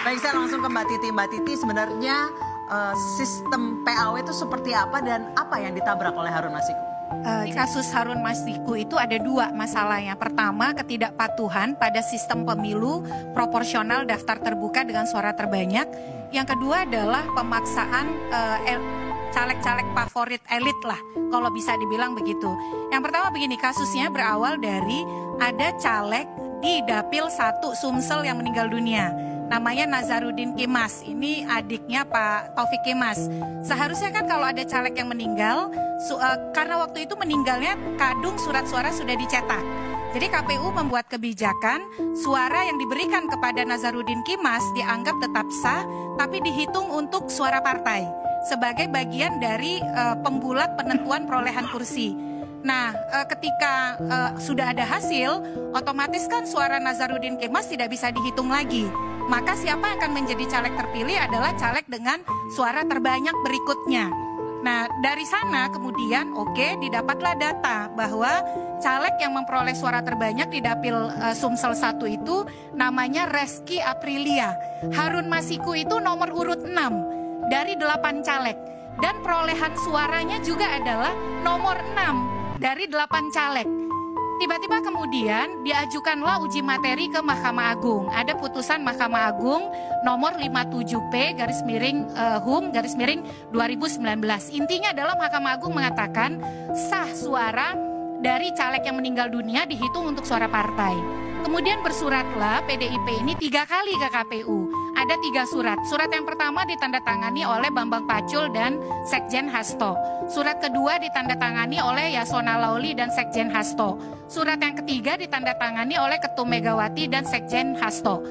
Baik, saya langsung ke Mbak Titi. Mbak Titi, sebenarnya sistem PAW itu seperti apa dan apa yang ditabrak oleh Harun Masiku? Kasus Harun Masiku itu ada dua masalahnya. Pertama, ketidakpatuhan pada sistem pemilu proporsional daftar terbuka dengan suara terbanyak. Yang kedua adalah pemaksaan caleg-caleg favorit elit lah, kalau bisa dibilang begitu. Yang pertama begini, kasusnya berawal dari ada caleg di Dapil 1 Sumsel yang meninggal dunia. Namanya Nazarudin Kemas, ini adiknya Pak Taufik Kemas. Seharusnya kan kalau ada caleg yang meninggal, karena waktu itu meninggalnya kadung surat suara sudah dicetak. Jadi KPU membuat kebijakan, suara yang diberikan kepada Nazarudin Kemas dianggap tetap sah, tapi dihitung untuk suara partai sebagai bagian dari pembulat penentuan perolehan kursi. Nah, ketika sudah ada hasil, otomatis kan suara Nazarudin Kemas tidak bisa dihitung lagi. Maka siapa yang akan menjadi caleg terpilih adalah caleg dengan suara terbanyak berikutnya. Nah, dari sana kemudian didapatlah data bahwa caleg yang memperoleh suara terbanyak di Dapil Sumsel 1 itu namanya Reski Aprilia. Harun Masiku itu nomor urut 6 dari 8 caleg. Dan perolehan suaranya juga adalah nomor 6 dari 8 caleg. Tiba-tiba kemudian diajukanlah uji materi ke Mahkamah Agung. Ada putusan Mahkamah Agung nomor 57P/HUM/2019. Intinya adalah Mahkamah Agung mengatakan sah suara dari caleg yang meninggal dunia dihitung untuk suara partai. Kemudian bersuratlah PDIP ini 3 kali ke KPU. Ada 3 surat. Surat yang pertama ditandatangani oleh Bambang Pacul dan Sekjen Hasto. Surat kedua ditandatangani oleh Yasona Lauli dan Sekjen Hasto. Surat yang ketiga ditandatangani oleh Ketum Megawati dan Sekjen Hasto.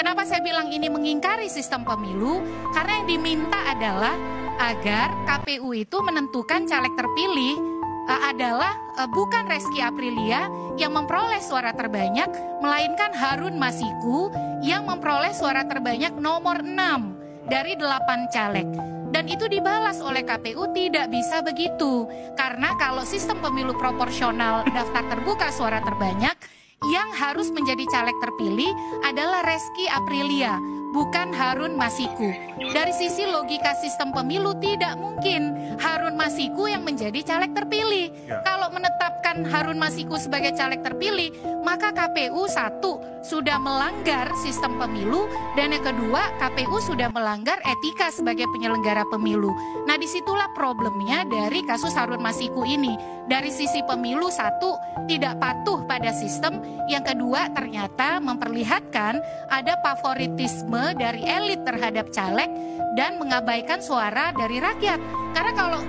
Kenapa saya bilang ini mengingkari sistem pemilu? Karena yang diminta adalah agar KPU itu menentukan caleg terpilih adalah bukan Reski Aprilia yang memperoleh suara terbanyak, melainkan Harun Masiku yang memperoleh suara terbanyak nomor 6 dari 8 caleg. Dan itu dibalas oleh KPU, tidak bisa begitu. Karena kalau sistem pemilu proporsional daftar terbuka suara terbanyak, yang harus menjadi caleg terpilih adalah Reski Aprilia, bukan Harun Masiku. Dari sisi logika sistem pemilu tidak mungkin Harun Masiku yang menjadi caleg terpilih. Kalau menetapkan Harun Masiku sebagai caleg terpilih, maka KPU 1 sudah melanggar sistem pemilu, dan yang kedua KPU sudah melanggar etika sebagai penyelenggara pemilu. Nah, disitulah problemnya dari kasus Harun Masiku ini. Dari sisi pemilu 1 tidak patuh pada sistem, yang kedua ternyata memperlihatkan ada favoritisme dari elit terhadap caleg dan mengabaikan suara dari rakyat. Karena kalau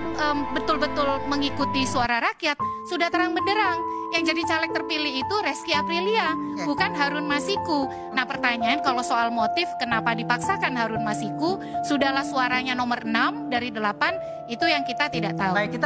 betul-betul mengikuti suara rakyat, sudah terang benderang yang jadi caleg terpilih itu Reski Aprilia, bukan Harun Masiku. Nah, pertanyaan kalau soal motif kenapa dipaksakan Harun Masiku, sudahlah suaranya nomor 6 dari 8, itu yang kita tidak tahu. Baik, kita